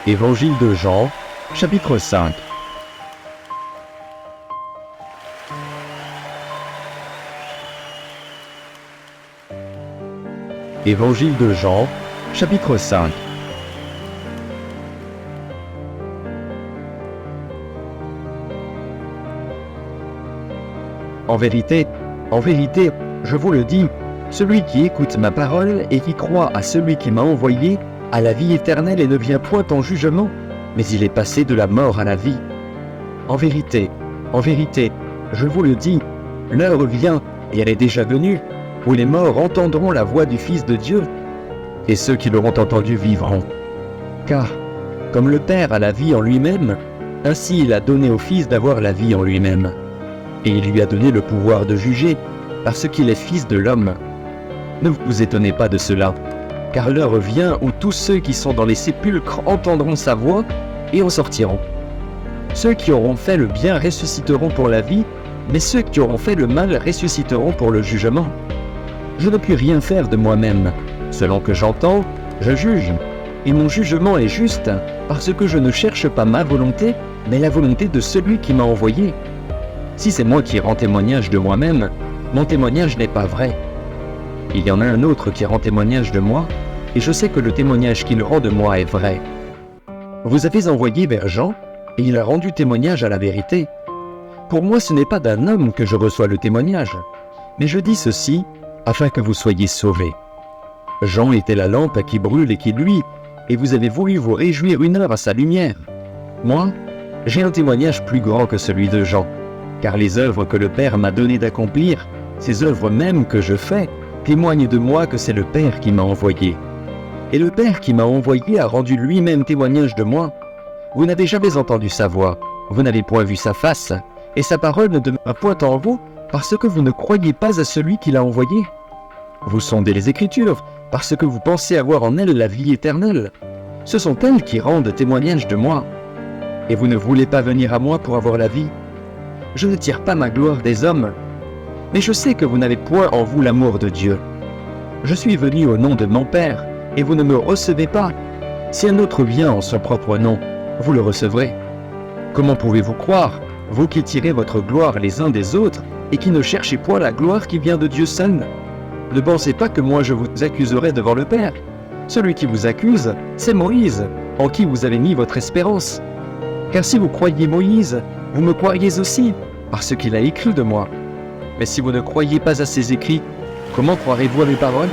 Évangile de Jean, chapitre 5. Évangile de Jean, chapitre 5. En vérité, je vous le dis, celui qui écoute ma parole et qui croit à celui qui m'a envoyé a la vie éternelle et ne vient point en jugement, mais il est passé de la mort à la vie. En vérité, je vous le dis, l'heure vient, et elle est déjà venue, où les morts entendront la voix du Fils de Dieu, et ceux qui l'auront entendu vivront. Car, comme le Père a la vie en lui-même, ainsi il a donné au Fils d'avoir la vie en lui-même. Et il lui a donné le pouvoir de juger, parce qu'il est Fils de l'homme. Ne vous étonnez pas de cela, car l'heure vient où tous ceux qui sont dans les sépulcres entendront sa voix et en sortiront. Ceux qui auront fait le bien ressusciteront pour la vie, mais ceux qui auront fait le mal ressusciteront pour le jugement. Je ne puis rien faire de moi-même. Selon que j'entends, je juge, et mon jugement est juste, parce que je ne cherche pas ma volonté, mais la volonté de celui qui m'a envoyé. Si c'est moi qui rends témoignage de moi-même, mon témoignage n'est pas vrai. Il y en a un autre qui rend témoignage de moi, et je sais que le témoignage qu'il rend de moi est vrai. Vous avez envoyé vers Jean, et il a rendu témoignage à la vérité. Pour moi, ce n'est pas d'un homme que je reçois le témoignage, mais je dis ceci, afin que vous soyez sauvés. Jean était la lampe qui brûle et qui luit, et vous avez voulu vous réjouir une heure à sa lumière. Moi, j'ai un témoignage plus grand que celui de Jean, car les œuvres que le Père m'a donné d'accomplir, ces œuvres mêmes que je fais, témoignent de moi que c'est le Père qui m'a envoyé. Et le Père qui m'a envoyé a rendu lui-même témoignage de moi. Vous n'avez jamais entendu sa voix, vous n'avez point vu sa face, et sa parole ne demeure point en vous, parce que vous ne croyez pas à celui qui l'a envoyé. Vous sondez les Écritures, parce que vous pensez avoir en elles la vie éternelle. Ce sont elles qui rendent témoignage de moi. Et vous ne voulez pas venir à moi pour avoir la vie. Je ne tire pas ma gloire des hommes, mais je sais que vous n'avez point en vous l'amour de Dieu. Je suis venu au nom de mon Père, et vous ne me recevez pas. Si un autre vient en son propre nom, vous le recevrez. Comment pouvez-vous croire, vous qui tirez votre gloire les uns des autres, et qui ne cherchez point la gloire qui vient de Dieu seul? Ne pensez pas que moi je vous accuserai devant le Père. Celui qui vous accuse, c'est Moïse, en qui vous avez mis votre espérance. Car si vous croyez Moïse, vous me croiriez aussi, parce qu'il a écrit de moi. Mais si vous ne croyez pas à ses écrits, comment croirez-vous à mes paroles ?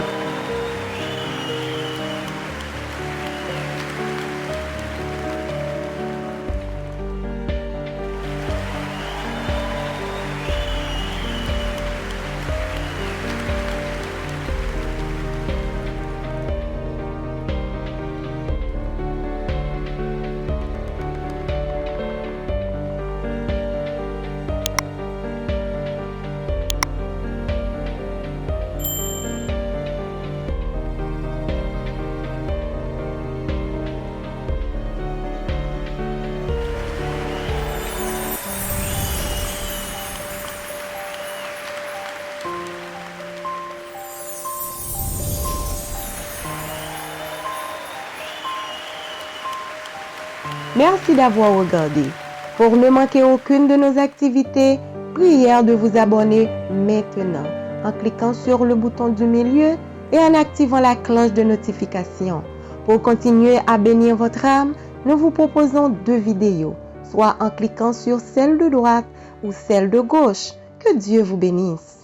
Merci d'avoir regardé. Pour ne manquer aucune de nos activités, prière de vous abonner maintenant en cliquant sur le bouton du milieu et en activant la cloche de notification. Pour continuer à bénir votre âme, nous vous proposons 2 vidéos, soit en cliquant sur celle de droite ou celle de gauche. Que Dieu vous bénisse.